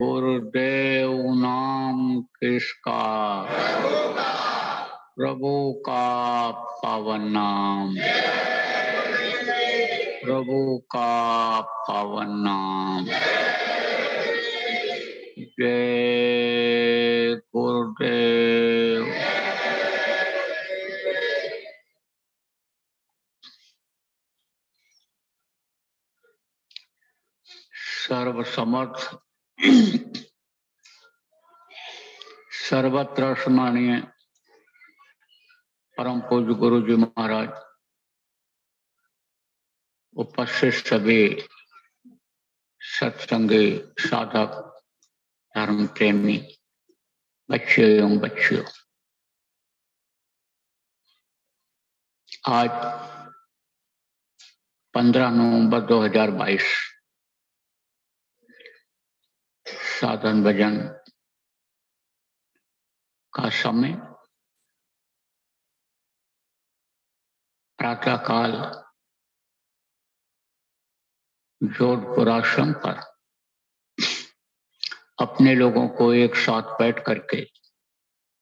गुरुदेव नाम किसका, प्रभु का पावन नाम, प्रभु का पावन नाम। जय गुरुदेव। सर्वसमर्थ सर्वत्र सम्मानीय परम पूज्य गुरु जी महाराज, उपस्थित सभी सत्संगी साधक धर्म प्रेमी बच्चे एवं बच्चियों, आज 15 नवंबर 2022 साधन भजन का समय प्रातः काल जोधपुर आश्रम पर अपने लोगों को एक साथ बैठ करके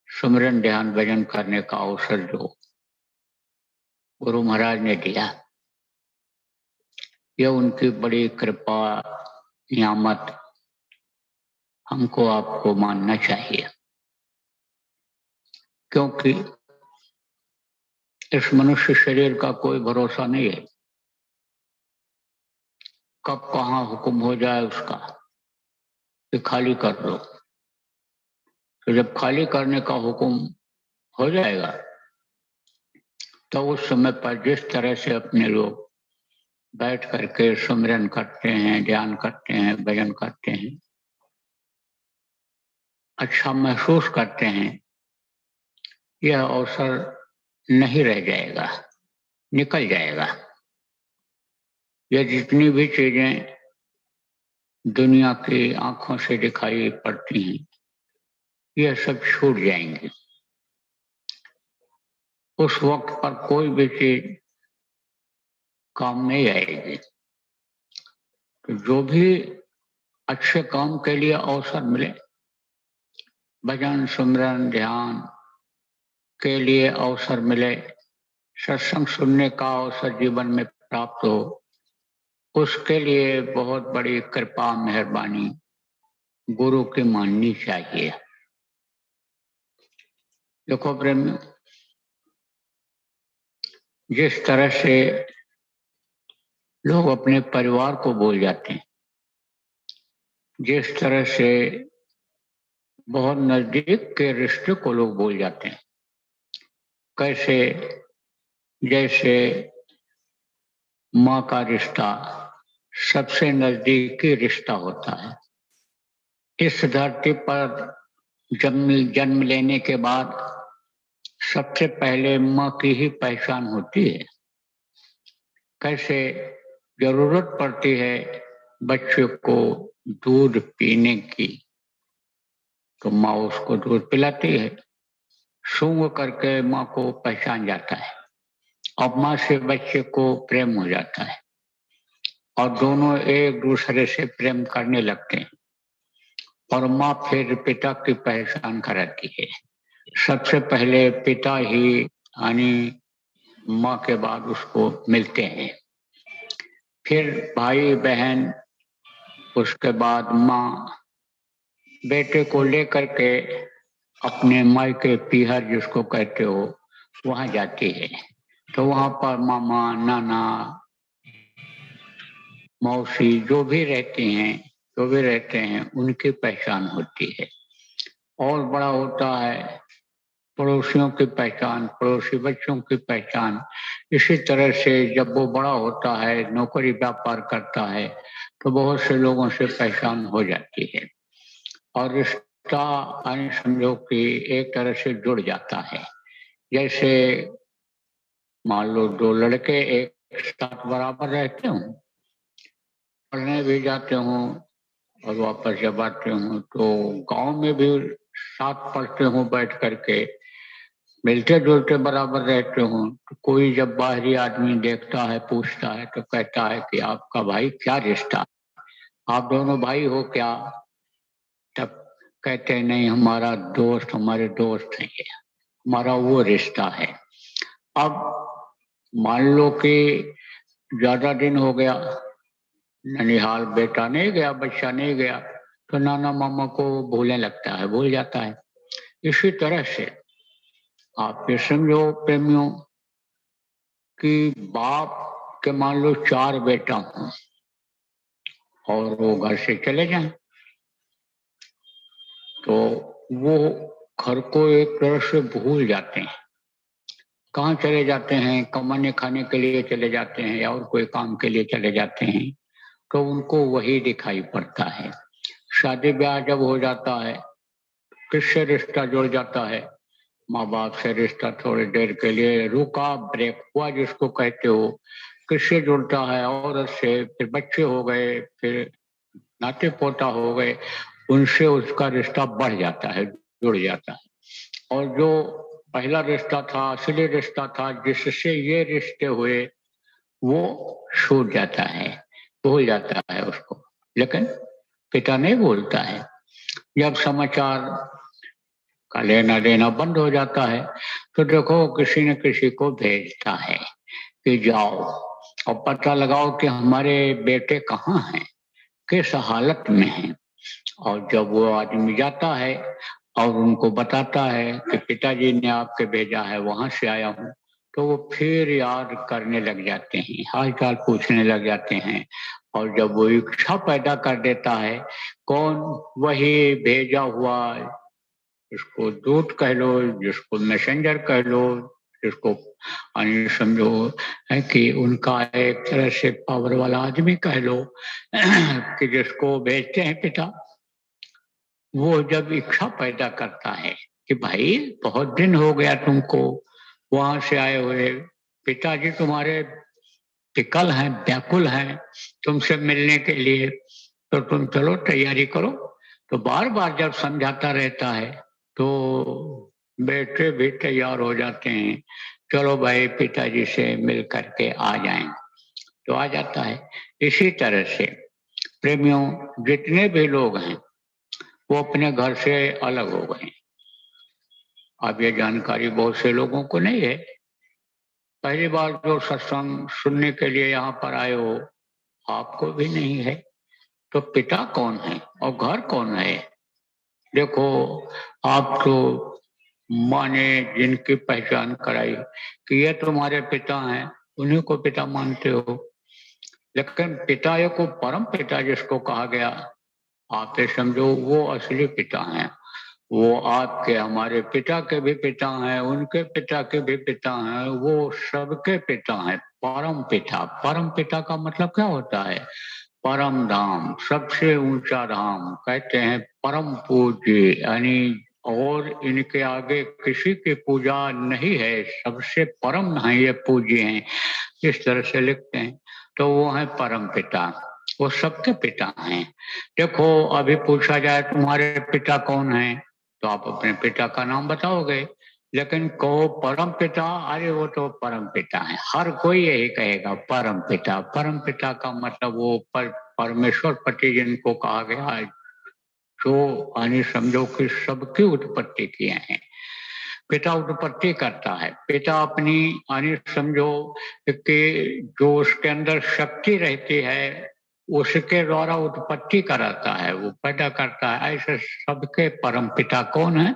सुमिरन ध्यान भजन करने का अवसर जो गुरु महाराज ने दिया, यह उनकी बड़ी कृपा नियामत हमको आपको मानना चाहिए, क्योंकि इस मनुष्य शरीर का कोई भरोसा नहीं है, कब कहाँ हुक्म हो जाए उसका कि खाली कर दो। तो जब खाली करने का हुक्म हो जाएगा तो उस समय पर जिस तरह से अपने लोग बैठ करके सुमिरन करते हैं, ध्यान करते हैं, भजन करते हैं, अच्छा महसूस करते हैं, यह अवसर नहीं रह जाएगा, निकल जाएगा। यह जितनी भी चीजें दुनिया की आंखों से दिखाई पड़ती हैं, यह सब छूट जाएंगी। उस वक्त पर कोई भी चीज काम नहीं आएगी। तो जो भी अच्छे काम के लिए अवसर मिले, भजन सुमिरन ध्यान के लिए अवसर मिले, सत्संग सुनने का अवसर जीवन में प्राप्त हो, उसके लिए बहुत बड़ी कृपा मेहरबानी गुरु की माननी चाहिए। देखो प्रेम, जिस तरह से लोग अपने परिवार को भूल जाते हैं, जिस तरह से बहुत नजदीक के रिश्ते को लोग भूल जाते हैं, कैसे जैसे माँ का रिश्ता सबसे नजदीकी रिश्ता होता है। इस धरती पर जन्म लेने के बाद सबसे पहले माँ की ही पहचान होती है। कैसे जरूरत पड़ती है बच्चे को दूध पीने की, तो माँ उसको दूध पिलाती है, सूंघ करके माँ को पहचान जाता है और माँ से बच्चे को प्रेम हो जाता है और दोनों एक दूसरे से प्रेम करने लगते हैं और माँ फिर पिता की पहचान कराती है। सबसे पहले पिता ही यानी माँ के बाद उसको मिलते हैं, फिर भाई बहन, उसके बाद माँ बेटे को लेकर के अपने मायके पीहर जिसको कहते हो वहां जाती है। तो वहां पर मामा नाना मौसी जो भी रहते हैं उनकी पहचान होती है। और बड़ा होता है पड़ोसियों की पहचान, पड़ोसी बच्चों की पहचान। इसी तरह से जब वो बड़ा होता है, नौकरी व्यापार करता है, तो बहुत से लोगों से पहचान हो जाती है और रिश्ता समझो कि एक तरह से जुड़ जाता है। जैसे मान लो दो लड़के एक साथ बराबर रहते हों, पढ़ने भी जाते हों और वापस जब आते हों, तो गांव में भी साथ पढ़ते हों बैठ करके, मिलते जुलते बराबर रहते हों, तो कोई जब बाहरी आदमी देखता है, पूछता है, तो कहता है कि आपका भाई क्या रिश्ता, आप दोनों भाई हो क्या? तब कहते हैं नहीं, हमारा दोस्त, हमारे दोस्त हैं, ये हमारा वो रिश्ता है। अब मान लो कि ज्यादा दिन हो गया, ननिहाल बेटा नहीं गया, बच्चा नहीं गया, तो नाना मामा को भूलने लगता है, भूल जाता है। इसी तरह से आप ये समझो प्रेमियों कि बाप के मान लो 4 बेटा हों और वो घर से चले जाएं, तो वो घर को एक तरह से भूल जाते हैं। कहाँ चले जाते हैं? कमाने खाने के लिए चले जाते हैं या और कोई काम के लिए चले जाते हैं, तो उनको वही दिखाई पड़ता है। शादी ब्याह जब हो जाता है, किससे रिश्ता जुड़ जाता है? माँ बाप से रिश्ता थोड़ी देर के लिए रुका, ब्रेक हुआ जिसको कहते हो। किससे जुड़ता है? औरत से, फिर बच्चे हो गए, फिर नाते पोता हो गए, उनसे उसका रिश्ता बढ़ जाता है, जुड़ जाता है। और जो पहला रिश्ता था, असली रिश्ता था, जिससे ये रिश्ते हुए, वो छूट जाता है, भूल जाता है उसको। लेकिन पिता नहीं भूलता है। जब समाचार का लेना देना बंद हो जाता है, तो देखो किसी न किसी को भेजता है कि जाओ और पता लगाओ कि हमारे बेटे कहाँ हैं, किस हालत में हैं। और जब वो आदमी जाता है और उनको बताता है कि पिताजी ने आपके भेजा है, वहां से आया हूँ, तो वो फिर याद करने लग जाते हैं, हाल चाल पूछने लग जाते हैं। और जब वो इच्छा पैदा कर देता है, कौन? वही भेजा हुआ, जिसको दूत कह लो, जिसको मैसेंजर कह लो, जिसको यानी समझो है कि उनका एक तरह से पावर वाला आदमी कह लो कि जिसको भेजते हैं पिता, वो जब इच्छा पैदा करता है कि भाई बहुत दिन हो गया तुमको वहां से आए हुए, पिताजी तुम्हारे विकल हैं, व्याकुल हैं तुमसे मिलने के लिए, तो तुम चलो तैयारी करो। तो बार बार जब समझाता रहता है, तो बेटे भी तैयार हो जाते हैं, चलो भाई पिताजी से मिल करके आ जाएं, तो आ जाता है। इसी तरह से प्रेमियों, जितने भी लोग हैं वो अपने घर से अलग हो गए। अब ये जानकारी बहुत से लोगों को नहीं है। पहली बार जो सत्संग सुनने के लिए यहाँ पर आए हो, आपको भी नहीं है। तो पिता कौन है और घर कौन है? देखो, आप तो माँ ने जिनकी पहचान कराई कि ये तुम्हारे पिता हैं, उन्हीं को पिता मानते हो। लेकिन पिता को परम पिता जिसको कहा गया, आप ये समझो वो असली पिता हैं। वो आपके, हमारे पिता के भी पिता हैं, उनके पिता के भी पिता हैं, वो सबके पिता हैं, परम पिता। परम पिता का मतलब क्या होता है? परम धाम, सबसे ऊंचा धाम, कहते हैं परम पूज्य, यानी और इनके आगे किसी की पूजा नहीं है, सबसे परम है, ये पूज्य हैं, इस तरह से लिखते हैं। तो वो है परम पिता, वो सबके पिता हैं। देखो, अभी पूछा जाए तुम्हारे पिता कौन है, तो आप अपने पिता का नाम बताओगे। लेकिन कहो परम पिता, अरे वो तो परम पिता है, हर कोई यही कहेगा परम पिता। परम पिता का मतलब वो परमेश्वर पति जिनको कहा गया है, जो यानी समझो कि सबकी उत्पत्ति किए हैं। पिता उत्पत्ति करता है, पिता अपनी यानी समझो कि जो उसके अंदर शक्ति रहती है उसके द्वारा उत्पत्ति कराता है, वो पैदा करता है। ऐसे सबके परम पिता कौन है?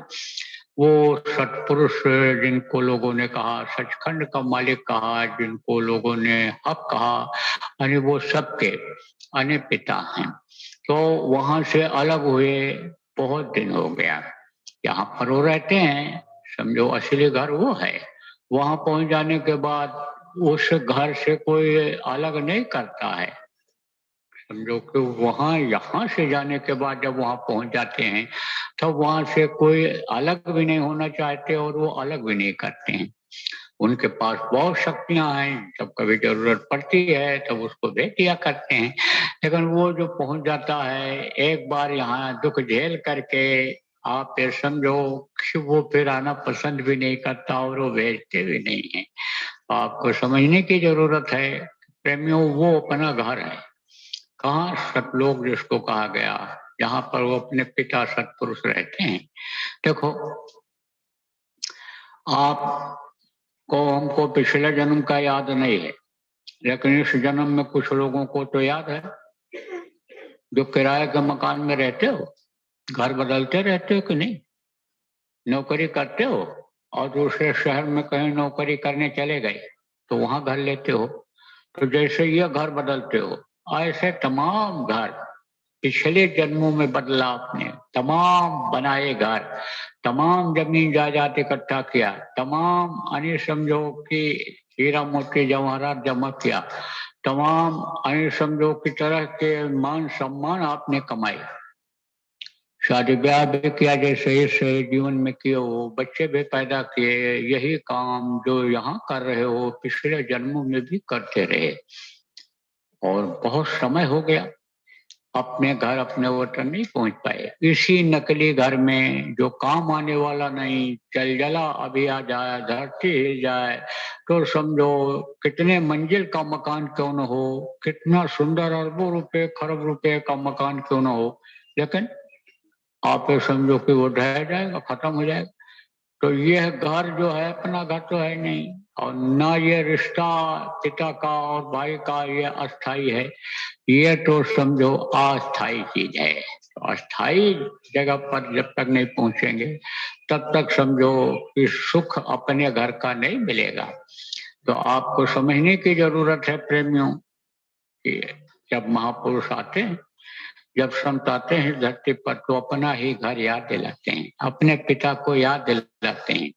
वो सतपुरुष जिनको लोगों ने कहा, सचखंड का मालिक कहा, जिनको लोगों ने हक कहा, यानी वो सबके यानी पिता हैं। तो वहां से अलग हुए बहुत दिन हो गया। यहाँ पर वो रहते हैं, समझो असली घर वो है। वहां पहुंच जाने के बाद उस घर से कोई अलग नहीं करता है। समझो कि वहां यहाँ से जाने के बाद जब वहां पहुंच जाते हैं, तब वहां से कोई अलग भी नहीं होना चाहते और वो अलग भी नहीं करते हैं। उनके पास बहुत शक्तियां हैं, जब कभी जरूरत पड़ती है तब उसको भेज दिया करते हैं। लेकिन वो जो पहुंच जाता है एक बार यहाँ दुख झेल करके, आप फिर समझो कि वो फिर आना पसंद भी नहीं करता और वो भेजते भी नहीं है। आपको समझने की जरूरत है प्रेमियों, वो अपना घर है। कहाँ? सतलोक जिसको कहा गया, जहाँ पर वो अपने पिता सत्पुरुष रहते हैं। देखो, आपको हमको पिछले जन्म का याद नहीं है, लेकिन इस जन्म में कुछ लोगों को तो याद है। जो किराए के मकान में रहते हो, घर बदलते रहते हो कि नहीं? नौकरी करते हो और दूसरे शहर में कहीं नौकरी करने चले गए तो वहां घर लेते हो। तो जैसे ये घर बदलते हो, ऐसे तमाम घर पिछले जन्मों में बदला आपने, तमाम बनाए घर, तमाम जमीन जायदाद इकट्ठा किया, तमाम अन्य समझो कि हीरा मोती जवाहरात जमा किया, तमाम अन्य समझो की तरह के मान सम्मान आपने कमाए, शादी ब्याह भी किया जैसे इस जीवन में किए हो, बच्चे भी पैदा किए, यही काम जो यहाँ कर रहे हो पिछले जन्मों में भी करते रहे। और बहुत समय हो गया, अपने घर अपने वतन नहीं पहुंच पाए। इसी नकली घर में जो काम आने वाला नहीं, चल जला अभी आ जाए, धरती हिल जाए तो समझो कितने मंजिल का मकान क्यों न हो, कितना सुंदर अरबों रुपए खरब रुपए का मकान क्यों न हो, लेकिन आप ये समझो कि वो ढह जाएगा, खत्म हो जाएगा। तो यह घर जो है अपना घर तो है नहीं, और ना ये रिश्ता पिता का और भाई का ये अस्थाई है, ये तो समझो अस्थाई चीज है। तो अस्थाई जगह पर जब तक नहीं पहुंचेंगे तब तक समझो कि सुख अपने घर का नहीं मिलेगा। तो आपको समझने की जरूरत है प्रेमियों कि जब महापुरुष आते हैं, जब संत आते हैं धरती पर तो अपना ही घर याद दिलाते हैं, अपने पिता को याद दिलाते हैं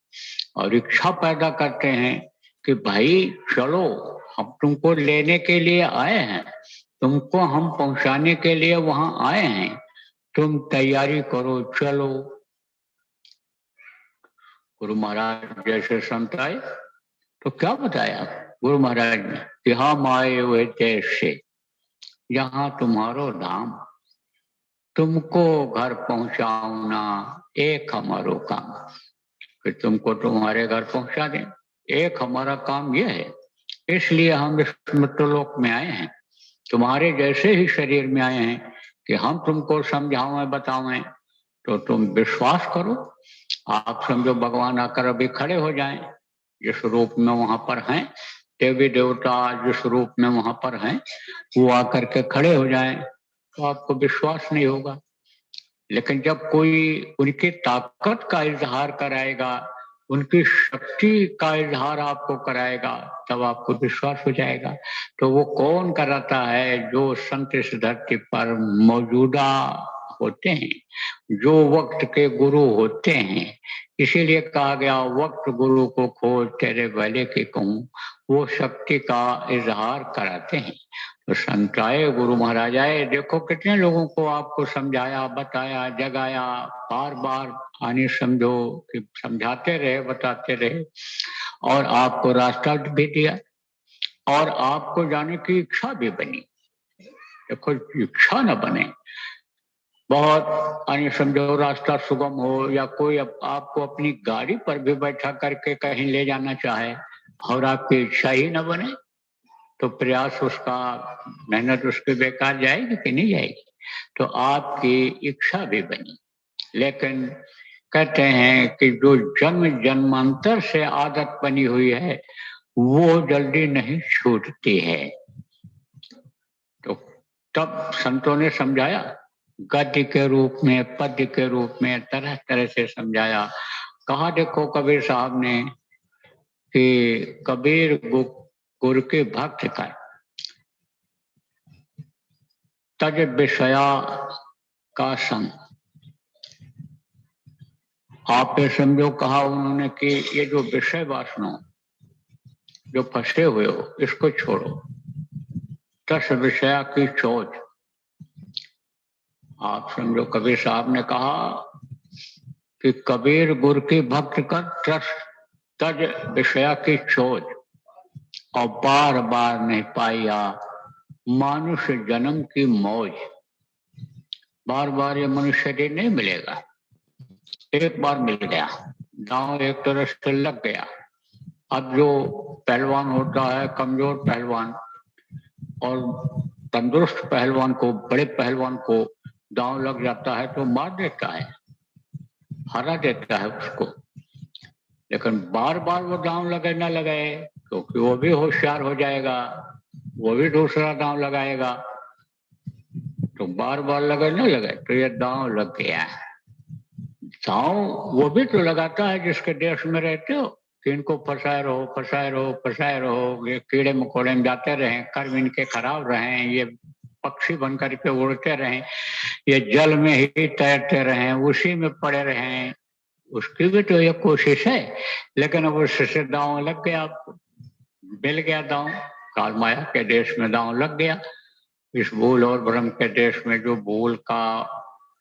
और इच्छा पैदा करते हैं कि भाई चलो, हम तुमको लेने के लिए आए हैं, तुमको हम पहुंचाने के लिए वहां आए हैं, तुम तैयारी करो, चलो। गुरु महाराज जैसे संत आए तो क्या बताया गुरु महाराज ने कि हम आए हुए देश से, यहाँ तुम्हारो धाम, तुमको घर पहुंचाना एक हमारो काम, कि तुमको तुम्हारे घर पहुंचा दें, एक हमारा काम यह है। इसलिए हम इस मृत्युलोक में आए हैं, तुम्हारे जैसे ही शरीर में आए हैं कि हम तुमको समझावें बतावें तो तुम विश्वास करो। आप समझो भगवान आकर अभी खड़े हो जाएं, जिस रूप में वहां पर हैं, देवी देवता जिस रूप में वहां पर हैं वो आकर के खड़े हो जाएं तो आपको विश्वास नहीं होगा। लेकिन जब कोई उनकी ताकत का इजहार कराएगा, उनकी शक्ति का इजहार आपको कराएगा, तब आपको विश्वास हो जाएगा। तो वो कौन कराता है? जो संत इस धरती पर मौजूदा होते हैं, जो वक्त के गुरु होते हैं। इसीलिए कहा गया वक्त गुरु को खोज तेरे भले की कहूँ, वो शक्ति का इजहार कराते हैं। तो संत आए, गुरु महाराज आए, देखो कितने लोगों को आपको समझाया, बताया, जगाया, बार बार आने समझो कि समझाते रहे, बताते रहे और आपको रास्ता भी दिया और आपको जाने की इच्छा भी बनी। देखो, इच्छा न बने, बहुत आने समझो रास्ता सुगम हो या कोई आपको अपनी गाड़ी पर भी बैठा करके कहीं ले जाना चाहे और आपकी इच्छा ही न बने तो प्रयास उसका, मेहनत उसकी बेकार जाएगी कि नहीं जाएगी? तो आपकी इच्छा भी बनी, लेकिन कहते हैं कि जो जन्म जन्मांतर से आदत बनी हुई है वो जल्दी नहीं छूटती है। तो तब संतों ने समझाया, गद्य के रूप में, पद्य के रूप में तरह तरह से समझाया। कहा देखो कबीर साहब ने कि कबीर गुरु के भक्त का तज विषया का संग। आप ये समझो, कहा उन्होंने कि ये जो विषय वासना जो फंसे हुए हो इसको छोड़ो, तस विषया की चोट। आप समझो कबीर साहब ने कहा कि कबीर गुरु के भक्त का तज विषया की चोट और बार बार नहीं पाया मनुष्य जन्म की मौज। बार बार ये मनुष्य शरीर नहीं मिलेगा, एक बार मिल गया, दांव एक तरह से लग गया। अब जो पहलवान होता है, कमजोर पहलवान और तंदुरुस्त पहलवान को, बड़े पहलवान को दांव लग जाता है तो मार देता है, हरा देता है उसको। लेकिन बार बार वो दांव लगे ना लगाए, क्योंकि वो भी होशियार हो जाएगा, वो भी दूसरा दांव लगाएगा। तो बार बार लगे ना लगे तो ये दांव लग गया। दांव वो भी तो लगाता है जिसके देश में रहते हो, कि इनको फंसाए रहो फंसाए रहो फंसाए रहो, ये कीड़े मकोड़े में जाते रहें, कर्म इनके खराब रहें, ये पक्षी बनकर के उड़ते रहें, ये जल में ही तैरते रहें, उसी में पड़े रहें। उसकी भी तो एक कोशिश है। लेकिन अब उससे दांव लग गया, मिल गया दांव, काल माया के देश में दांव लग गया। इस भूल और भ्रम के देश में जो भूल का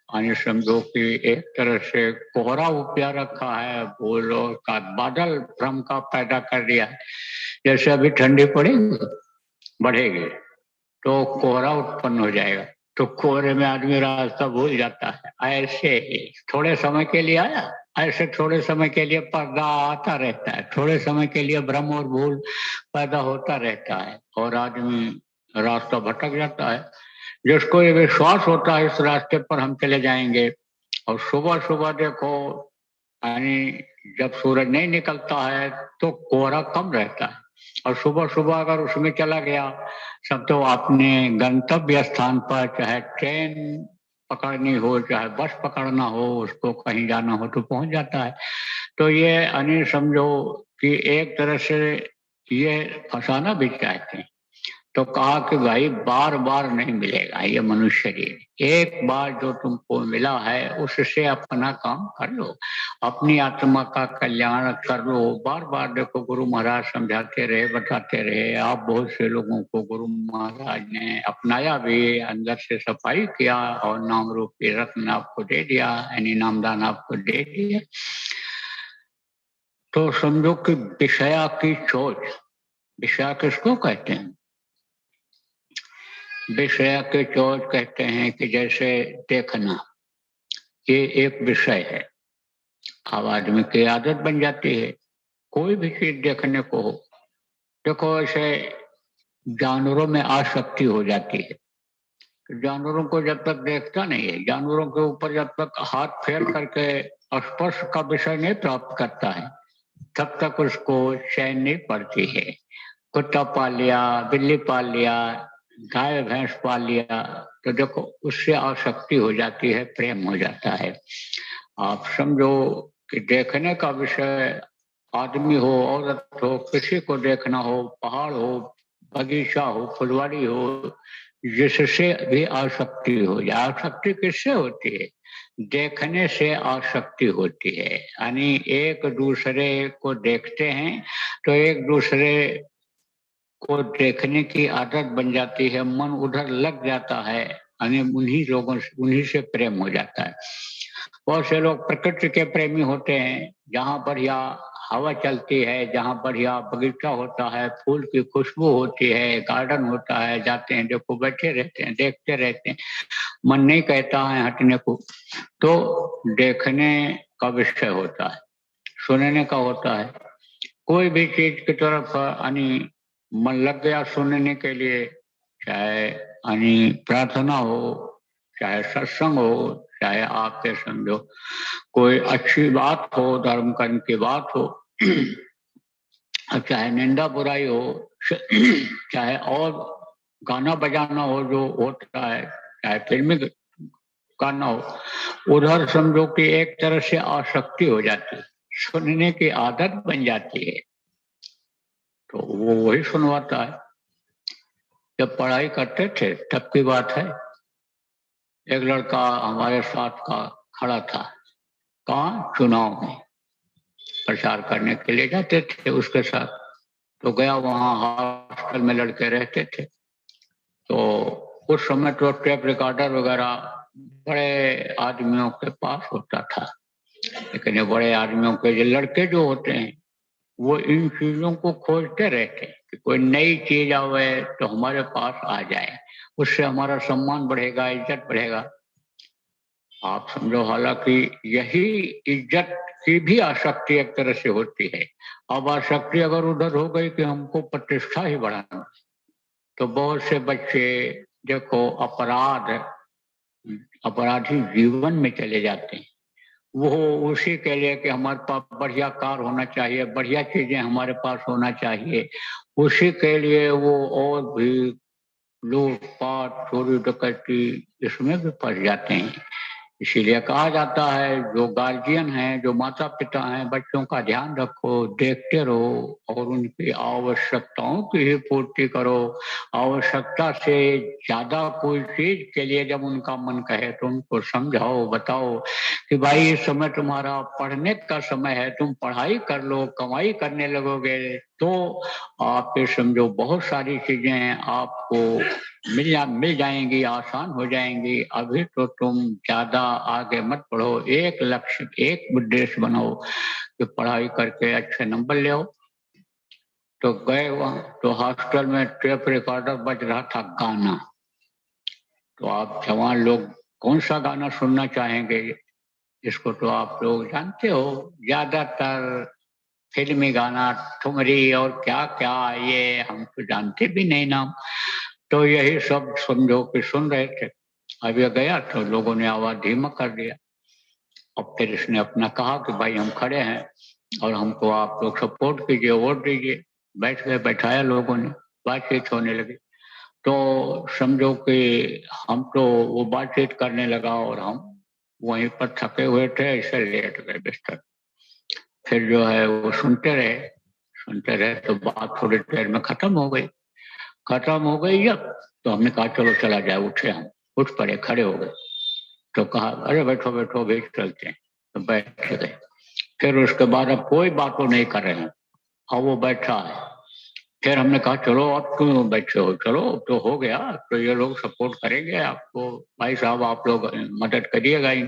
यानी समझो कि एक तरह से कोहरा उपया रखा है, भूल और का बादल भ्रम का पैदा कर दिया है। जैसे अभी ठंडी पड़ेगी बढ़ेगी तो कोहरा उत्पन्न हो जाएगा, तो कोहरे में आदमी रास्ता भूल जाता है। ऐसे ही थोड़े समय के लिए आया, ऐसे थोड़े समय के लिए पर्दा आता रहता है, थोड़े समय के लिए भ्रम और भूल पैदा होता रहता है और आदमी रास्ता भटक जाता है। जिसको ये विश्वास होता है इस रास्ते पर हम चले जाएंगे, और सुबह सुबह देखो यानी जब सूरज नहीं निकलता है तो कोहरा कम रहता है, और सुबह सुबह अगर उसमें चला गया सब तो अपने गंतव्य स्थान पर, चाहे ट्रेन पकड़नी हो चाहे बस पकड़ना हो, उसको कहीं जाना हो तो पहुंच जाता है। तो ये यानी समझो कि एक तरह से ये फंसाना भी चाहते हैं। तो कहा कि भाई बार बार नहीं मिलेगा ये मनुष्य शरीर, एक बार जो तुमको मिला है उससे अपना काम कर लो, अपनी आत्मा का कल्याण कर लो। बार बार देखो गुरु महाराज समझाते रहे, बताते रहे, आप बहुत से लोगों को गुरु महाराज ने अपनाया भी, अंदर से सफाई किया और नाम रूपी रत्न आपको दे दिया, यानी नामदान आपको दे दिया। तो समझो कि विषया की चोट, विषया किसको कहते हैं? विषय के चोट कहते हैं कि जैसे देखना ये एक विषय है, अब आदमी की आदत बन जाती है कोई भी चीज देखने को हो। देखो ऐसे जानवरों में आसक्ति हो जाती है, तो जानवरों को जब तक देखता नहीं है, जानवरों के ऊपर जब तक हाथ फेर करके स्पर्श का विषय नहीं प्राप्त करता है तब तक उसको चैन नहीं पड़ती है। कुत्ता पाल लिया, बिल्ली पाल लिया, गाय भैंस पाल लिया, तो देखो उससे आसक्ति हो जाती है, प्रेम हो जाता है। आप समझो कि देखने का विषय आदमी हो औरत हो, किसी को देखना हो, पहाड़ हो, बगीचा हो, फुलवाड़ी हो, जिससे भी आसक्ति हो जाए। आसक्ति किससे होती है? देखने से आसक्ति होती है, यानी एक दूसरे को देखते हैं तो एक दूसरे को देखने की आदत बन जाती है, मन उधर लग जाता है, यानी उन्हीं लोगों से, उन्हीं से प्रेम हो जाता है। बहुत से लोग प्रकृति के प्रेमी होते हैं, जहाँ बढ़िया हवा चलती है, जहाँ बढ़िया बगीचा होता है, फूल की खुशबू होती है, गार्डन होता है, जाते हैं देखो, बैठे रहते हैं, देखते रहते हैं, मन नहीं कहता है हटने को। तो देखने का विषय होता है, सुनने का होता है। कोई भी चीज की तरफ यानी मन लग गया सुनने के लिए, चाहे यानी प्रार्थना हो, चाहे सत्संग हो, चाहे आपके समझो कोई अच्छी बात हो, धर्म कर्म की बात हो, चाहे निंदा बुराई हो, चाहे और गाना बजाना हो जो होता है, चाहे फिल्मी गाना हो, उधर समझो कि एक तरह से आसक्ति हो जाती है, सुनने की आदत बन जाती है, तो वो वही सुनवाता है। जब पढ़ाई करते थे तब की बात है, एक लड़का हमारे साथ का खड़ा था, कहाँ? चुनाव में प्रचार करने के लिए जाते थे उसके साथ। तो गया, वहाँ हॉस्टल में लड़के रहते थे, तो उस समय तो टेप रिकॉर्डर वगैरह बड़े आदमियों के पास होता था, लेकिन ये बड़े आदमियों के जो लड़के जो होते हैं वो इन चीजों को खोजते रहते हैं कि कोई नई चीज आवे तो हमारे पास आ जाए, उससे हमारा सम्मान बढ़ेगा, इज्जत बढ़ेगा। आप समझो, हालांकि यही इज्जत की भी आसक्ति एक तरह से होती है। अब आसक्ति अगर उधर हो गई कि हमको प्रतिष्ठा ही बढ़ाना, तो बहुत से बच्चे देखो अपराध अपराधी जीवन में चले जाते हैं। वो उसी के लिए कि हमारे पास बढ़िया कार होना चाहिए, बढ़िया चीजें हमारे पास होना चाहिए, उसी के लिए वो और भी लूटपाट चोरी डकैती इसमें भी फंस जाते हैं। इसीलिए कहा जाता है जो गार्जियन हैं, जो माता पिता हैं, बच्चों का ध्यान रखो, देखते रहो और उनकी आवश्यकताओं की ही पूर्ति करो। आवश्यकता से ज्यादा कोई चीज के लिए जब उनका मन कहे तो उनको समझाओ, बताओ कि भाई इस समय तुम्हारा पढ़ने का समय है, तुम पढ़ाई कर लो, कमाई करने लगोगे तो आप ये समझो बहुत सारी चीजें आपको मिल जाएंगी, आसान हो जाएंगी। अभी तो तुम ज्यादा आगे मत बढ़ो, एक लक्ष्य, एक उद्देश्य बनाओ कि पढ़ाई करके अच्छे नंबर ले आओ। तो गए वहां तो हॉस्टल में टेप रिकॉर्डर बज रहा था गाना। तो आप जवान लोग कौन सा गाना सुनना चाहेंगे? इसको तो आप लोग जानते हो, ज्यादातर फिल्मी गाना, ठुमरी और क्या क्या, ये हम तो जानते भी नहीं नाम। तो यही सब समझो कि सुन रहे थे। अब ये गया तो लोगों ने आवाज धीमा कर दिया और फिर इसने अपना कहा कि भाई हम खड़े हैं और हमको आप लोग सपोर्ट कीजिए, वोट दीजिए। बैठ गए, बैठाया लोगों ने, बातचीत होने लगी। तो समझो कि हम तो वो बातचीत करने लगा और हम वहीं पर थके हुए थे, ऐसे लेट गए बिस्तर। फिर जो है वो सुनते रहे तो बात थोड़ी देर में खत्म हो गई। खत्म हो गई जब तो हमने कहा चलो चला जाए, उठे, हम उठ पड़े, खड़े हो गए। तो कहा अरे बैठो बैठो, भी चलते हैं। तो बैठ गए। फिर उसके बाद अब कोई बात तो नहीं कर रहे हैं, अब वो बैठा है। फिर हमने कहा चलो अब क्यों बैठे हो, चलो तो हो गया, तो ये लोग सपोर्ट करेंगे आपको, भाई साहब आप लोग मदद करिएगा ही।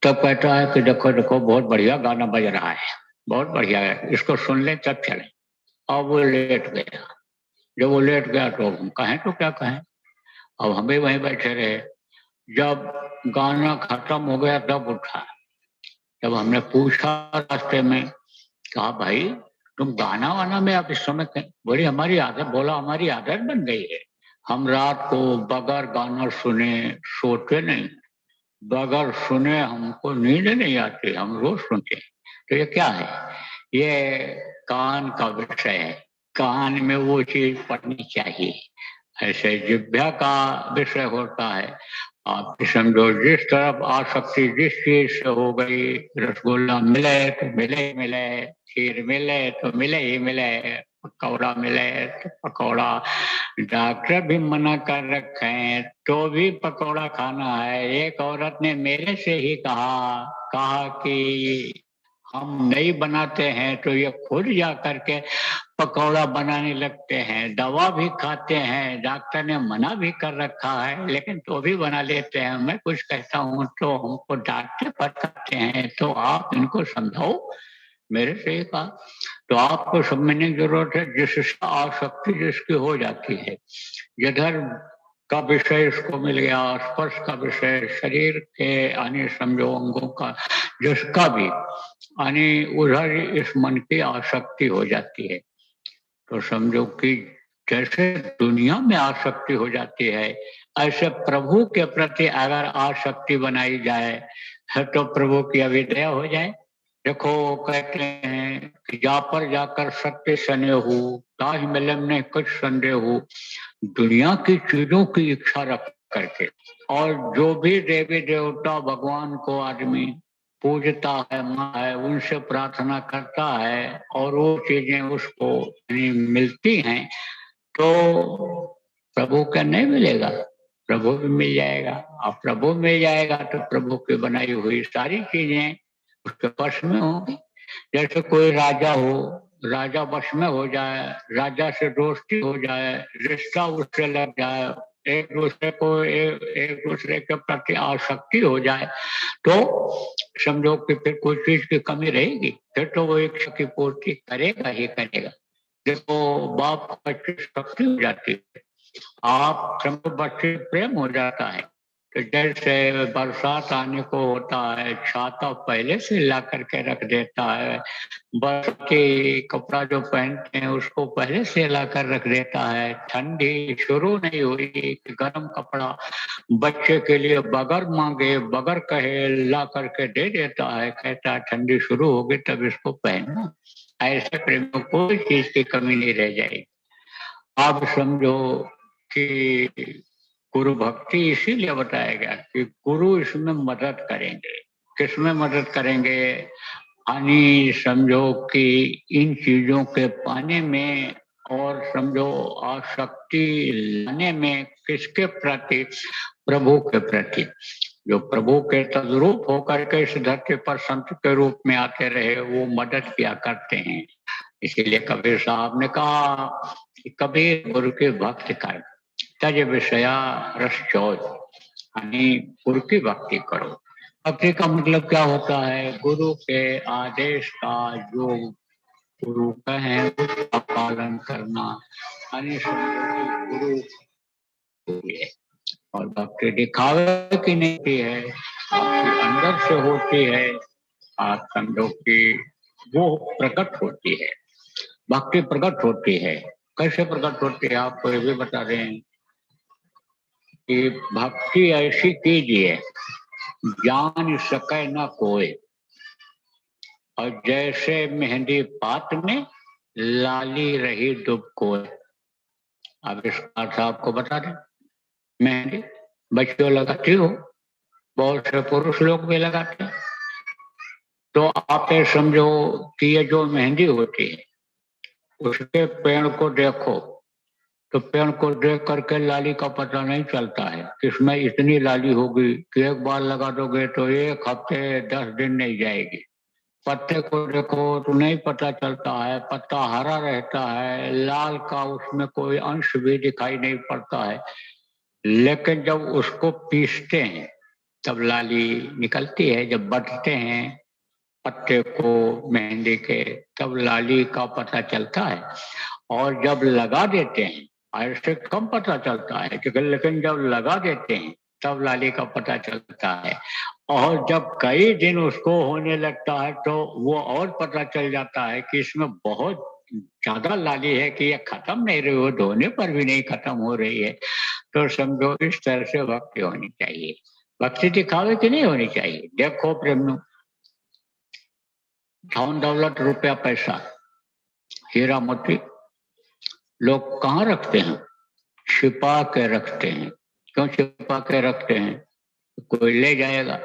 तब कहता है कि देखो देखो बहुत बढ़िया गाना बज रहा है, बहुत बढ़िया है, इसको सुन ले तब चले। अब वो लेट गया। जब वो लेट गया तो हम कहें तो क्या कहें, अब हम भी वहीं बैठे रहे। जब गाना खत्म हो गया तब उठा। जब हमने पूछा रास्ते में, कहा भाई तुम गाना वाना में आप इस समय बोली हमारी आदत, बोला हमारी आदत बन गई है, हम रात को बगैर गाना सुने सोते नहीं, बगैर सुने हमको नींद नहीं आती, हम रोज सुनते हैं। तो ये क्या है? ये कान का विषय है, कान में वो चीज पढ़नी चाहिए। ऐसे जिह्वा का विषय होता है। आप समझो जिस तरफ आसक्ति जिस चीज से हो गई, रसगुल्ला मिले तो मिले ही मिले, खीर मिले तो मिले ही मिले, पकौड़ा मिले तो पकौड़ा, डॉक्टर भी मना कर रखे हैं तो भी पकौड़ा खाना है। एक औरत ने मेरे से ही कहा कि हम नहीं बनाते हैं तो ये खुद जा करके पकौड़ा बनाने लगते हैं, दवा भी खाते हैं, डॉक्टर ने मना भी कर रखा है लेकिन तो भी बना लेते हैं। मैं कुछ कहता हूँ तो हमको डांटते पटकाते हैं, तो आप इनको समझाओ। मेरे से ही कहा। तो आपको समझने की जरूरत है, जिससे आसक्ति जिसकी हो जाती है, जिधर का विषय इसको मिल गया, स्पर्श का विषय, शरीर के अन्य समझो अंगों का जिसका भी यानी उधर इस मन की आसक्ति हो जाती है। तो समझो कि जैसे दुनिया में आसक्ति हो जाती है, ऐसे प्रभु के प्रति अगर आसक्ति बनाई जाए है तो प्रभु की अभिदया हो जाए। देखो कहते हैं कि जा पर जाकर सत्य सने हो, ताहि मिलन में कुछ संदेह हो। दुनिया की चीजों की इच्छा रख करके और जो भी देवी देवता भगवान को आदमी पूजता है, माँ है, उनसे प्रार्थना करता है और वो चीजें उसको मिलती हैं, तो प्रभु का नहीं मिलेगा, प्रभु भी मिल जाएगा। और प्रभु मिल जाएगा तो प्रभु की बनाई हुई सारी चीजें उसके वश में होंगी। जैसे कोई राजा हो, राजा वश में हो जाए, राजा से दोस्ती हो जाए, रिश्ता उससे लग जाए, एक दूसरे के प्रति आसक्ति हो जाए, तो समझो कि फिर कोई चीज की कमी रहेगी, फिर तो वो इच्छा की पूर्ति करेगा ही करेगा। देखो बाप को बच्चे शक्ति हो जाती है, आप समझो बच्चे प्रेम हो जाता है तो जैसे बरसात आने को होता है, छाता पहले से ला करके रख देता है, बरसाती कपड़ा जो पहनते हैं उसको पहले से ला कर रख देता है। ठंडी शुरू नहीं हुई कि गर्म कपड़ा बच्चे के लिए बगैर मांगे बगैर कहे ला करके दे देता है, कहता है ठंडी शुरू होगी तब इसको पहनना। ऐसे प्रेम में कोई चीज की कमी नहीं रह जाएगी। आप समझो कि गुरु भक्ति इसीलिए बताया गया कि गुरु इसमें मदद करेंगे। किसमें मदद करेंगे? यानी समझो कि इन चीजों के पाने में और समझो आसक्ति लाने में किसके प्रति? प्रभु के प्रति। जो प्रभु के तद्रूप होकर के इस धरती पर संत के रूप में आते रहे, वो मदद किया करते हैं। इसीलिए कबीर साहब ने कहा कि कबीर गुरु के भक्ति कर, तज विषया रस चौज, यानी गुरु की भक्ति करो। भक्ति का मतलब क्या होता है? गुरु के आदेश का जो गुरु कहें उसका पालन करना, यानी गुरु है। और भक्ति दिखावे की नहीं होती है, भक्ति अंदर से होती है। आप समझो कि वो प्रकट होती है, भक्ति प्रकट होती है। कैसे प्रकट होती है? आपको ये भी बता रहे हैं कि भक्ति ऐसी कीजिए जान सके न कोई, और जैसे मेहंदी पात में लाली रही डूब कोय। अब इसका अर्थ आपको बता दें। मेहंदी बच्चों लगाती हो, बहुत से पुरुष लोग भी लगाते हैं। तो आप ये समझो कि ये जो मेहंदी होती है उसके पेड़ को देखो, तो पेड़ को देख करके लाली का पता नहीं चलता है कि इसमें इतनी लाली होगी कि एक बार लगा दोगे तो 1 हफ्ते 10 दिन नहीं जाएगी। पत्ते को देखो तो नहीं पता चलता है, पत्ता हरा रहता है, लाल का उसमें कोई अंश भी दिखाई नहीं पड़ता है। लेकिन जब उसको पीसते हैं तब लाली निकलती है। जब बटते हैं पत्ते को मेहंदी के, तब लाली का पता चलता है। और जब लगा देते हैं ऐसे कम पता चलता है, लेकिन जब लगा देते हैं तब लाली का पता चलता है। और जब कई दिन उसको होने लगता है तो वो और पता चल जाता है कि इसमें बहुत ज्यादा लाली है कि ये खत्म नहीं रही, वो धोने पर भी नहीं खत्म हो रही है। तो समझो इस तरह से भक्ति होनी चाहिए। भक्ति दिखावे की नहीं होनी चाहिए। देखो प्रेम, धन दौलत रुपया पैसा हीरा मोती लोग कहाँ रखते हैं? छिपा के रखते हैं। क्यों छिपा के रखते हैं? कोई ले जाएगा,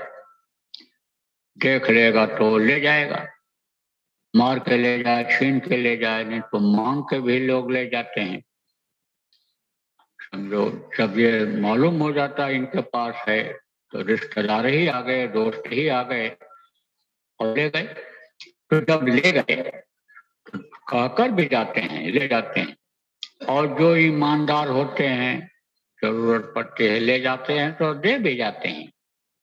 देख लेगा तो ले जाएगा, मार के ले जाए, छीन के ले जाए, नहीं तो मांग के भी लोग ले जाते हैं। समझो जब ये मालूम हो जाता है इनके पास है तो रिश्तेदार ही आ गए, दोस्त ही आ गए और ले गए। तो जब ले गए तो कहकर भी जाते हैं, ले जाते हैं। और जो ईमानदार होते हैं, जरूरत पड़ती है ले जाते हैं तो दे भी जाते हैं।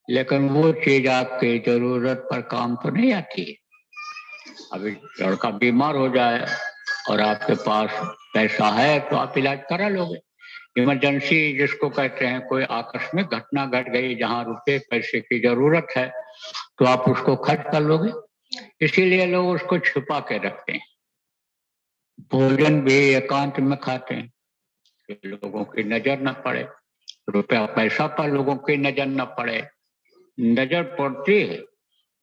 लेकिन वो चीज आपकी जरूरत पर काम तो नहीं आती है। अभी लड़का बीमार हो जाए और आपके पास पैसा है तो आप इलाज करा लोगे। इमरजेंसी जिसको कहते हैं, कोई आकस्मिक घटना घट गई जहां रुपए पैसे की जरूरत है तो आप उसको खर्च कर लोगे। इसीलिए लोग उसको छुपा के रखते हैं। भोजन भी एकांत में खाते हैं कि लोगों की नजर न पड़े, रुपया पैसा पर लोगों की नजर न पड़े। नजर पड़ती है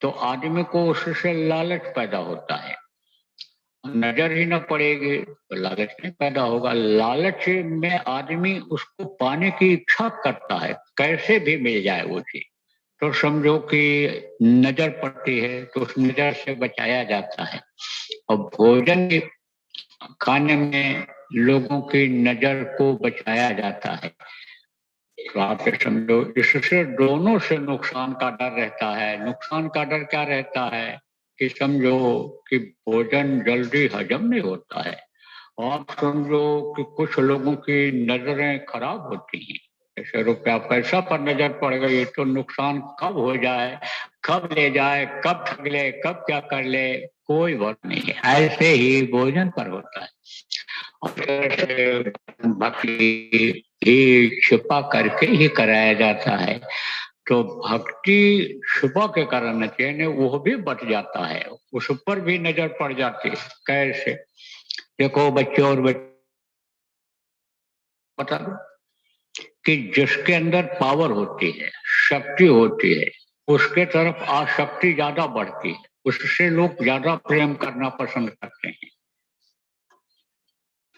तो आदमी को उससे लालच पैदा होता है। नजर ही न पड़ेगी तो लालच नहीं पैदा होगा। लालच में आदमी उसको पाने की इच्छा करता है, कैसे भी मिल जाए वो चीज। तो समझो कि नजर पड़ती है तो उस नजर से बचाया जाता है। और भोजन खाने में लोगों की नजर को बचाया जाता है। तो आप समझो इससे दोनों से नुकसान का डर रहता है। नुकसान का डर क्या रहता है कि समझो कि भोजन जल्दी हजम नहीं होता है। आप समझो कि कुछ लोगों की नजरें खराब होती हैं। जैसे रुपया पैसा पर नजर पड़ गई तो नुकसान कब हो जाए, कब ले जाए, कब ठग ले, कब क्या कर ले, कोई बात नहीं है। ऐसे ही भोजन पर होता है। भक्ति ही छिपा करके ही कराया जाता है। तो भक्ति छुपा के कराना चाहिए, नहीं वो भी बच जाता है, उस पर भी नजर पड़ जाती है। कैसे? देखो बच्चे और बता दो कि जिसके अंदर पावर होती है, शक्ति होती है, उसके तरफ आसक्ति ज्यादा बढ़ती है, उससे लोग ज्यादा प्रेम करना पसंद करते हैं।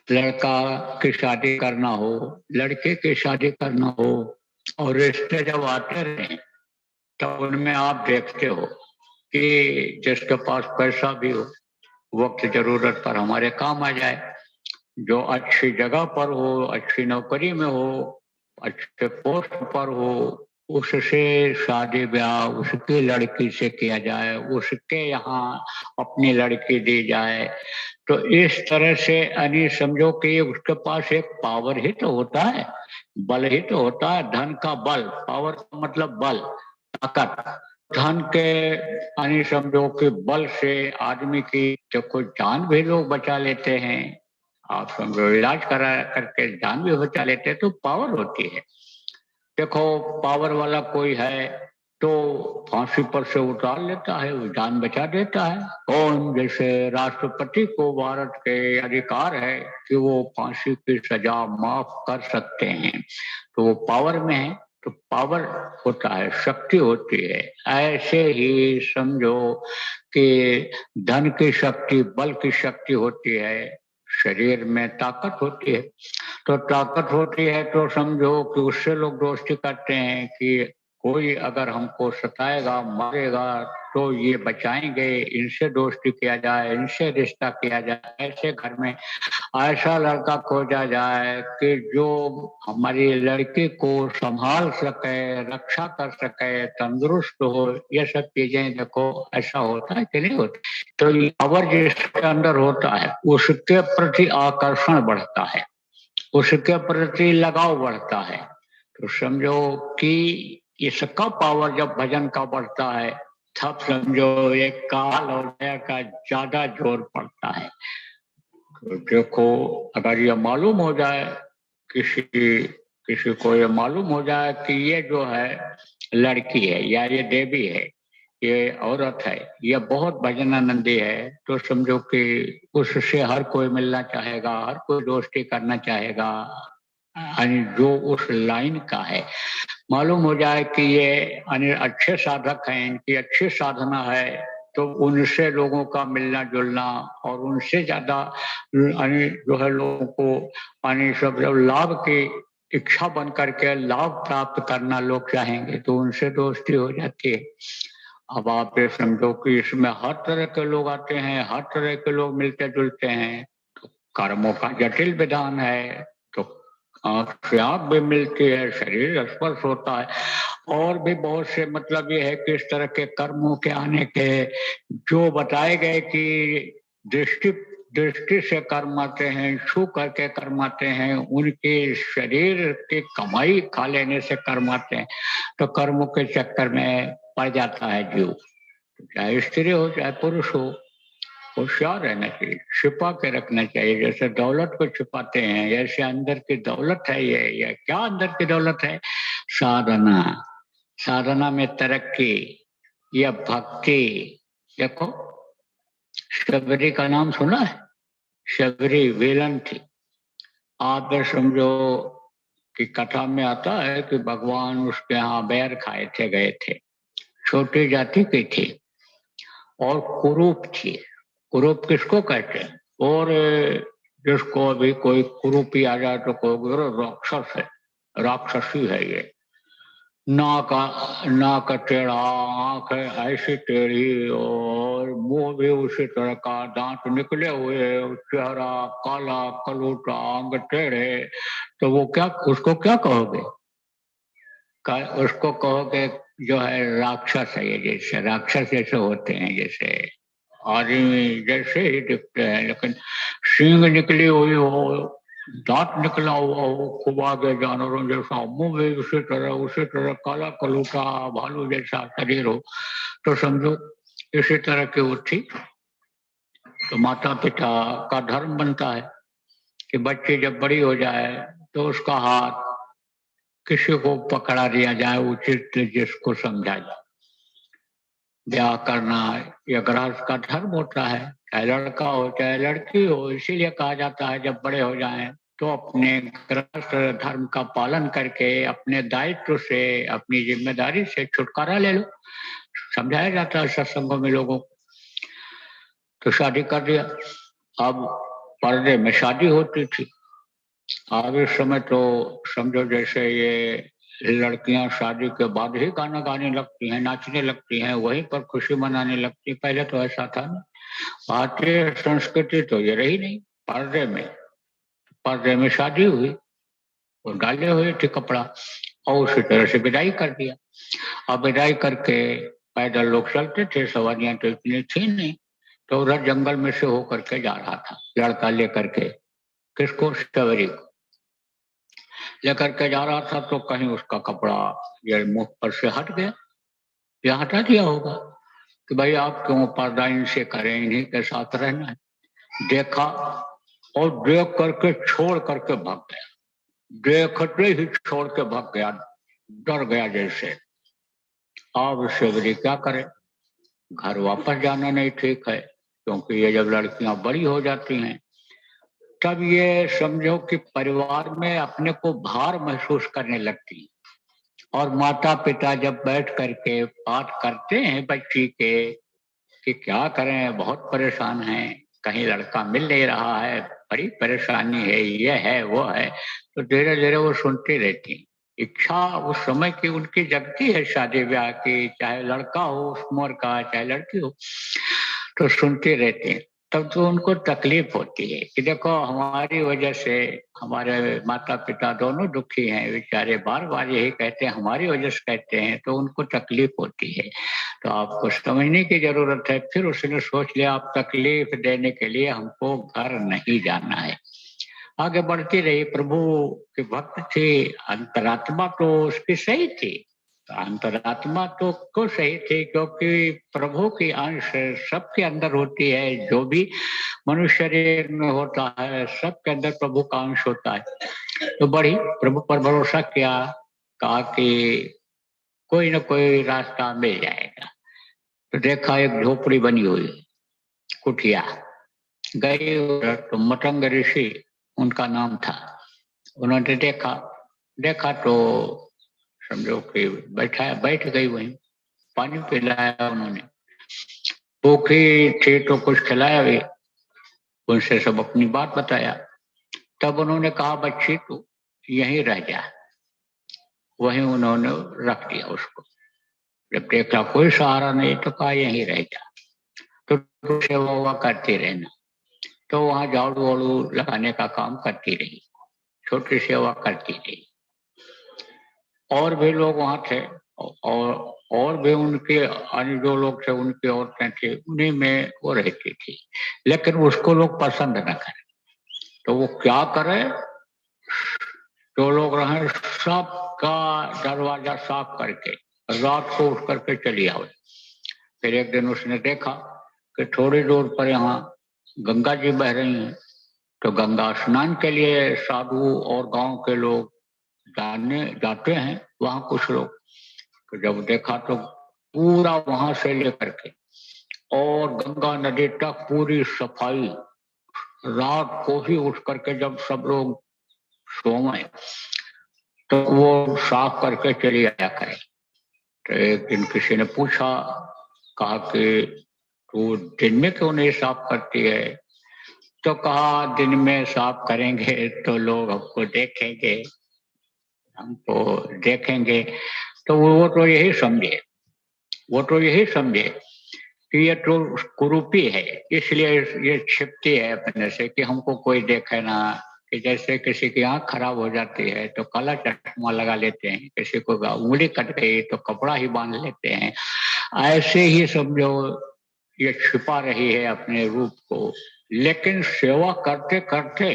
लड़का की शादी करना हो, लड़के की शादी करना हो, और रिश्ते जब आते रहे तो उनमें आप देखते हो कि जिसके पास पैसा भी हो, वक्त जरूरत पर हमारे काम आ जाए, जो अच्छी जगह पर हो, अच्छी नौकरी में हो, अच्छे पोस्ट पर हो, उससे शादी ब्याह उसकी लड़की से किया जाए, उसके यहाँ अपनी लड़की दी जाए। तो इस तरह से यानी समझो कि उसके पास एक पावर ही तो होता है, बल ही तो होता है, धन का बल, पावर का मतलब बल, ताकत। धन के यानी समझो कि बल से आदमी की देखो जान भी लोग बचा लेते हैं, आप समझो इलाज करा करके जान भी बचा लेते हैं, तो पावर होती है। देखो पावर वाला कोई है तो फांसी पर से उतार लेता है, वो जान बचा देता है। कौन? जैसे राष्ट्रपति को भारत के अधिकार है कि वो फांसी की सजा माफ कर सकते हैं, तो वो पावर में है, तो पावर होता है, शक्ति होती है। ऐसे ही समझो कि धन की शक्ति, बल की शक्ति होती है, शरीर में ताकत होती है। तो ताकत होती है तो समझो कि उससे लोग दोस्ती करते हैं कि कोई अगर हमको सताएगा, मारेगा, तो ये बचाएंगे, इनसे दोस्ती किया जाए, इनसे रिश्ता किया जाए, ऐसे घर में ऐसा लड़का खोजा जाए कि जो हमारी लड़की को संभाल सके, रक्षा कर सके, तंदुरुस्त हो। ये सब चीजें देखो ऐसा होता है कि नहीं होता। तो ये पावर जिसके अंदर होता है उसके प्रति आकर्षण बढ़ता है, उसके प्रति लगाव बढ़ता है। तो समझो कि इसका पावर जब भजन का बढ़ता है, तब समझो एक काल और दया का ज्यादा जोर पड़ता है। तो देखो अगर ये मालूम हो जाए, किसी किसी को ये मालूम हो जाए कि ये जो है लड़की है या ये देवी है, ये औरत है, ये बहुत भजनानंदी है, तो समझो कि उससे हर कोई मिलना चाहेगा, हर कोई दोस्ती करना चाहेगा। यानी जो उस लाइन का है, मालूम हो जाए कि ये यानी अच्छे साधक हैं, इनकी अच्छी साधना है, तो उनसे लोगों का मिलना जुलना और उनसे ज्यादा यानी जो है लोगों को यानी सब जब लाभ की इच्छा बन करके लाभ प्राप्त करना लोग चाहेंगे, तो उनसे दोस्ती हो जाती है। अब आप ये समझो कि इसमें हर तरह के लोग आते हैं, हर तरह के लोग मिलते जुलते हैं, तो कर्मों का जटिल विधान है। तो आँख से आँख भी मिलती है, शरीर स्पर्श होता है, और भी बहुत से मतलब ये है कि इस तरह के कर्मों के आने के जो बताए गए कि दृष्टि दृष्टि से कर्म आते हैं, छू करके कर्म आते हैं, उनके शरीर की कमाई खा लेने से कर्म आते हैं, तो कर्मों के चक्कर में पड़ जाता है जीव, चाहे स्त्री हो चाहे पुरुष हो। होशियार रहना चाहिए, छिपा के रखना चाहिए, जैसे दौलत को छिपाते हैं, ऐसे अंदर की दौलत है ये क्या अंदर की दौलत है? साधना, साधना में तरक्की या भक्ति। देखो शबरी का नाम सुना है? शबरी विलन थी। आप ये समझो कि कथा में आता है कि भगवान उसके यहाँ बैर खाए थे, गए थे, छोटी जाति की थी और कुरूप थी। कुरूप किसको कहते हैं? और जिसको अभी कोई कुरूपी आ जाए तो कहोगे राक्षस है, राक्षसी है ये। नाक टेढ़ा, आंख ऐसी टेढ़ी, और मुंह भी उसी तरह का, दांत निकले हुए, चेहरा काला कलूटा, अंग टेढ़े, तो वो क्या, उसको क्या कहोगे? उसको कहोगे जो है राक्षस है ये, जैसे राक्षस जैसे होते हैं, जैसे आदमी जैसे ही दिखते हैं, लेकिन सींग निकली हुई हो, दांत निकला हुआ हो, खूब आगे जानवरों जैसा, मुंह भी उसी तरह काला कलूटा भालू जैसा शरीर हो, तो समझो इसी तरह की वो थी। तो माता पिता का धर्म बनता है कि बच्ची जब बड़ी हो जाए तो उसका हाथ किसी को पकड़ा दिया जाए, उचित जिसको समझा जाए। ब्याह करना यह गृहस्थ का धर्म होता है, चाहे लड़का हो चाहे लड़की हो। इसीलिए कहा जाता है जब बड़े हो जाएं तो अपने गृहस्थ धर्म का पालन करके अपने दायित्व से, अपनी जिम्मेदारी से छुटकारा ले लो। समझाया जाता है सत्संगों में लोगों को। तो शादी कर दिया। अब पर्दे में शादी होती थी। अब इस समय तो समझो जैसे ये लड़कियां शादी के बाद ही गाना गाने लगती हैं, नाचने लगती हैं, वहीं पर खुशी मनाने लगती। पहले तो ऐसा था नहीं। भारतीय संस्कृति तो ये रही नहीं। पर्दे में शादी हुई और डाले हुए थे कपड़ा और उसी तरह से विदाई कर दिया। अब विदाई करके पैदल लोग चलते थे, सवारियां तो इतनी थी नहीं। तो उधर जंगल में से होकर के जा रहा था लड़का लेकर के, किसको, सवेरी को लेकर के जा रहा था। तो कहीं उसका कपड़ा ये मुंह पर से हट गया, या हटा दिया होगा कि भाई आप क्यों पर्दा इनसे करें, इन्हीं के साथ रहना है। देखा और देख करके छोड़ करके भाग गया। देखते ही छोड़ के भाग गया, डर गया जैसे। अब सवेरी क्या करे, घर वापस जाना नहीं ठीक है, क्योंकि ये जब लड़कियां बड़ी हो जाती हैं तब ये समझो कि परिवार में अपने को भार महसूस करने लगती है। और माता पिता जब बैठ करके बात करते हैं बच्ची के कि क्या करें, बहुत परेशान हैं, कहीं लड़का मिल नहीं रहा है, बड़ी परेशानी है, ये है वो है, तो धीरे धीरे वो सुनती रहती हैं। इच्छा उस समय की उनकी जगती है शादी ब्याह की, चाहे लड़का हो उस उम्र का चाहे लड़की हो, तो सुनते रहते हैं। तब तो उनको तकलीफ होती है कि देखो हमारी वजह से हमारे माता पिता दोनों दुखी हैं बेचारे, बार बार यही कहते हैं, हमारी वजह से कहते हैं, तो उनको तकलीफ होती है। तो आपको समझने की जरूरत है। फिर उसने सोच लिया आप तकलीफ देने के लिए हमको घर नहीं जाना है। आगे बढ़ती रही, प्रभु के भक्त थे, अंतरात्मा तो उसकी सही थी। तो अंतरात्मा तो को सही थी क्योंकि प्रभु की अंश सबके अंदर होती है। जो भी मनुष्य शरीर में होता है सबके अंदर प्रभु का अंश होता है। तो बड़ी प्रभु पर भरोसा किया, कहा कि कोई ना कोई रास्ता मिल जाएगा। तो देखा एक झोपड़ी बनी हुई, कुटिया, गई उधर। तो मतंग ऋषि उनका नाम था। उन्होंने देखा देखा तो समझो कि बैठ गई वहीं, पानी पिलाया उन्होंने, भूखी थी तो कुछ खिलाया भी, उनसे सब अपनी बात बताया। तब उन्होंने कहा बच्ची तू यहीं रह जा। वहीं उन्होंने रख दिया उसको। जब देखा कोई सहारा नहीं तो कहा यहीं रह जा, तो सेवा हुआ करती रहना। तो वहां झाड़ू वाड़ू लगाने का काम करती रही, छोटी सेवा करती रही। और भी लोग वहां थे और भी उनके अन्य जो लोग थे उनकी औरतें थी, उन्हीं में वो रहती थी। लेकिन उसको लोग पसंद न करें तो वो क्या करे, जो लोग रहे सबका दरवाजा साफ करके रात को उठ करके चली आवे। फिर एक दिन उसने देखा कि थोड़ी दूर पर यहाँ गंगा जी बह रही हैं। तो गंगा स्नान के लिए साधु और गांव के लोग जाते हैं वहां कुछ लोग। तो जब देखा तो पूरा वहां से लेकर के और गंगा नदी तक पूरी सफाई, रात को ही उठ करके जब सब लोग सोए तो वो साफ करके चली आया करे। तो एक दिन किसी ने पूछा, कहा कि तू दिन में क्यों नहीं साफ करती है? तो कहा दिन में साफ करेंगे तो लोग हमको देखेंगे। तो वो तो यही समझे कि ये तो कुरूपी है, इसलिए ये छिपती है अपने से कि हमको कोई देखे ना। कि जैसे किसी की आंख खराब हो जाती है तो काला चश्मा लगा लेते हैं, किसी को उंगली कट गई तो कपड़ा ही बांध लेते हैं, ऐसे ही समझो ये छिपा रही है अपने रूप को। लेकिन सेवा करते करते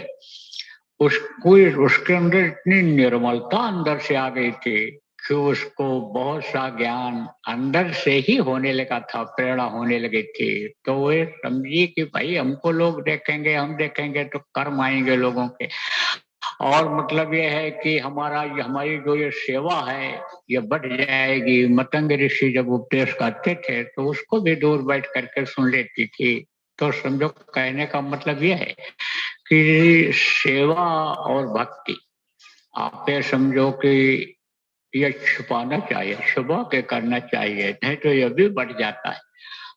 उसके अंदर इतनी निर्मलता अंदर से आ गई थी कि उसको बहुत सा ज्ञान अंदर से ही होने लगा था, प्रेरणा होने लगी थी। तो वे समझिए कि भाई हमको लोग देखेंगे, हम देखेंगे तो कर्म आएंगे लोगों के। और मतलब ये है कि हमारी जो ये सेवा है ये बढ़ जाएगी। मतंग ऋषि जब उपदेश करते थे तो उसको भी दूर बैठ करके सुन लेती थी। तो समझो, कहने का मतलब ये है कि सेवा और भक्ति आप ये समझो कि ये छुपाना चाहिए, छुपा के करना चाहिए, नहीं तो ये भी बढ़ जाता है।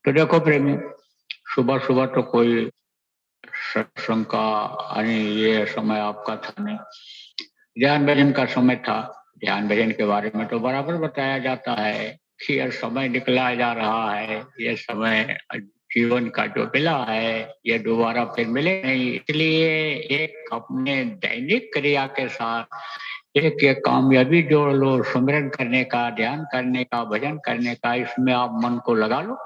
तो देखो प्रेमी, सुबह सुबह तो कोई सत्संग का यानी ये समय आपका था नहीं, ध्यान भजन का समय था। ध्यान भजन के बारे में तो बराबर बताया जाता है कि यह समय निकला जा रहा है, यह समय जीवन का जो मिला है ये दोबारा फिर मिले नहीं। इसलिए एक अपने दैनिक क्रिया के साथ एक कामयाबी जोड़ लो, सुमिरन करने का, ध्यान करने का, भजन करने का। इसमें आप मन को लगा लो।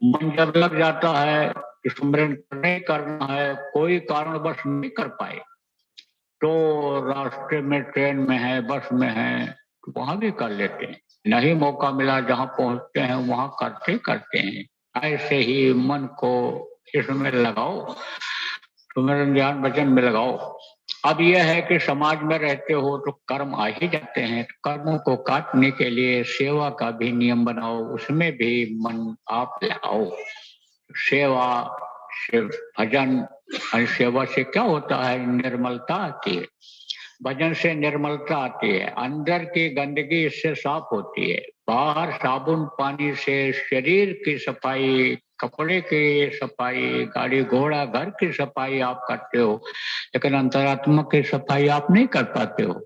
मन जब लग जाता है कि सुमिरन नहीं करना है, कोई कारणवश नहीं कर पाए, तो रास्ते में ट्रेन में है, बस में है, तो वहां भी कर लेते हैं। नहीं मौका मिला, जहां पहुंचते हैं वहां करते करते हैं। ऐसे ही मन को इसमें लगाओ, सुमिरन ध्यान वचन में लगाओ। अब यह है कि समाज में रहते हो तो कर्म आ ही जाते हैं। कर्मों को काटने के लिए सेवा का भी नियम बनाओ, उसमें भी मन आप लगाओ। सेवा से भजन और सेवा से क्या होता है, निर्मलता आती है। भजन से निर्मलता आती है, अंदर की गंदगी इससे साफ होती है। बाहर साबुन पानी से शरीर की सफाई, कपड़े की सफाई, गाड़ी घोड़ा घर की सफाई आप करते हो, लेकिन अंतरात्मा की सफाई आप नहीं कर पाते हो।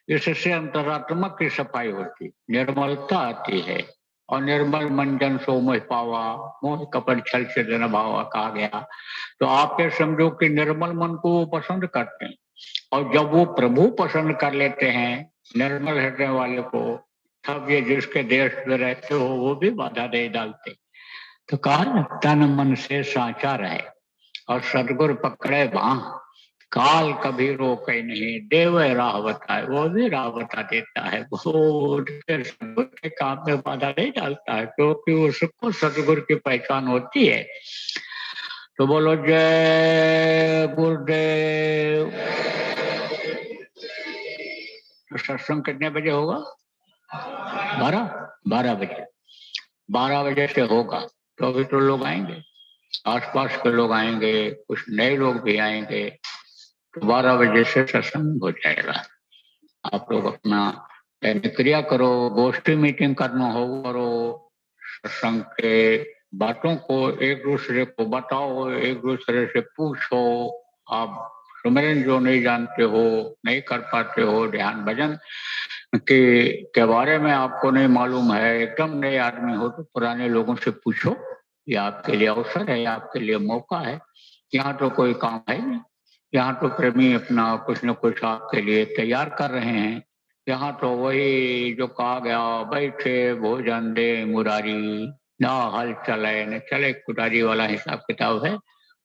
इससे अंतरात्मा की सफाई होती, निर्मलता आती है। और निर्मल मन जन सो मोह पावा, मोह कपट छल से जन भावा कहा गया। तो आप ये समझो कि निर्मल मन को वो पसंद करते हैं, और जब वो प्रभु पसंद कर लेते हैं निर्मल हृदय वाले को, तब ये जिसके देश में रहते हो वो भी बाधा दे डालते। तो कहा तन मन से साचा रहे और सदगुरु पकड़े बाह, काल कभी रोके नहीं, देव राह बताए, वो भी राह बता देता है। वो उसके सदगुरु के काम में बाधा नहीं डालता है, क्योंकि उसको सदगुरु की पहचान होती है। तो बोलो जय गुरुदेव। तो सत्संग कितने बजे होगा? 12 बजे। 12 बजे से होगा, तो अभी तो लोग आएंगे, आसपास के लोग आएंगे, कुछ नए लोग भी आएंगे। तो 12 बजे से सत्संग हो जाएगा। आप लोग अपना क्रिया करो, गोष्ठी मीटिंग करना हो करो, सत्संग के बातों को एक दूसरे को बताओ, एक दूसरे से पूछो। आप सुमिरन जो नहीं जानते हो, नहीं कर पाते हो, ध्यान भजन के बारे में आपको नहीं मालूम है, एकदम नए आदमी हो, तो पुराने लोगों से पूछो। ये आपके लिए अवसर है, आपके लिए मौका है। यहाँ तो कोई काम है नहीं, यहाँ तो प्रेमी अपना कुछ न कुछ आपके लिए तैयार कर रहे हैं। यहाँ तो वही जो कहा गया, बैठे भोजन दे मुरारी, ना हल चले न चले कुटारी वाला हिसाब किताब है।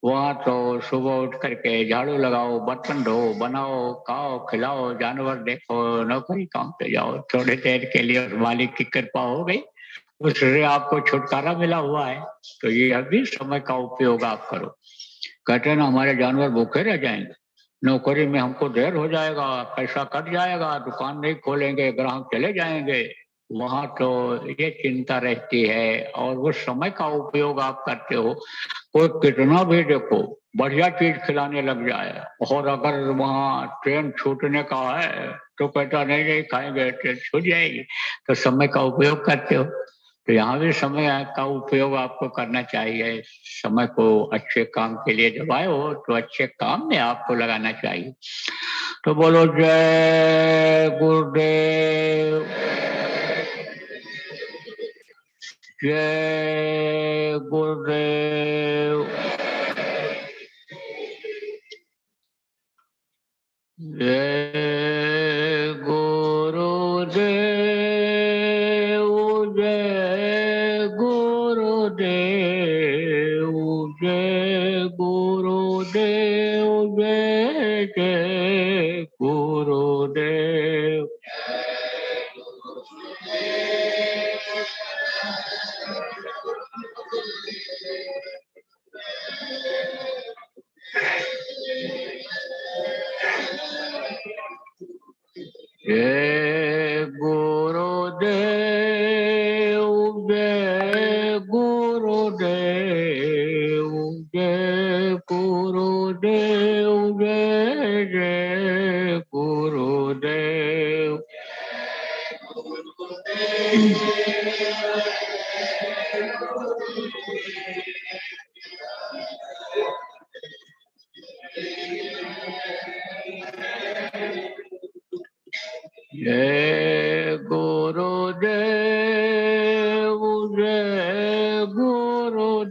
वहाँ तो सुबह उठ करके झाड़ू लगाओ, बर्तन धो, बनाओ, खाओ, खिलाओ, जानवर देखो, नौकरी काम पे जाओ। थोड़ी देर के लिए उस मालिक की कृपा हो गई, उससे आपको छुटकारा मिला हुआ है। तो ये अभी समय का उपयोग आप करो। कहते हैं ना, हमारे जानवर भूखे रह जाएंगे, नौकरी में हमको देर हो जाएगा, पैसा कट जाएगा, दुकान नहीं खोलेंगे, ग्राहक चले जाएंगे। वहां तो ये चिंता रहती है, और वो समय का उपयोग आप करते हो। कोई कितना भी देखो बढ़िया चीज खिलाने लग जाए, और अगर वहाँ ट्रेन छूटने का है तो कहता नहीं नहीं खाएंगे, ट्रेन छूट जाएगी। तो समय का उपयोग करते हो। तो यहाँ भी समय का उपयोग आपको करना चाहिए। समय को अच्छे काम के लिए जब आए हो तो अच्छे काम में आपको लगाना चाहिए। तो बोलो जय गुरुदेव, जय गुरुदेव, जय गुरुदेव, जय गुरुदेव, जय गुरुदेव, जय जय गुरुदेव। जय गुरुदेव, जय गुरुदेव, जय गुरुदेव, जय जय गुरुदेव। जय गुरुदेव, जय गुरुदेव,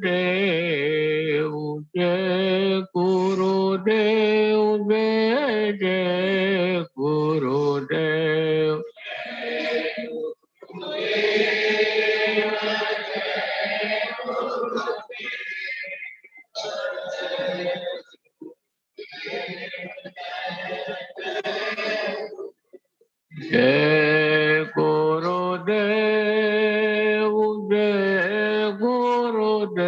जय गुरुदेव, जय जय गुरुदेव। जय गुरुदेव, जय गुरुदेव,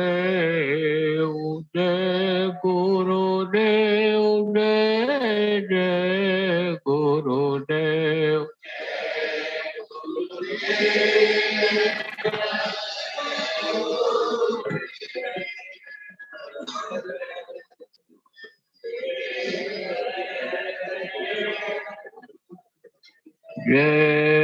जय गुरुदेव, जय जय गुरुदेव। जय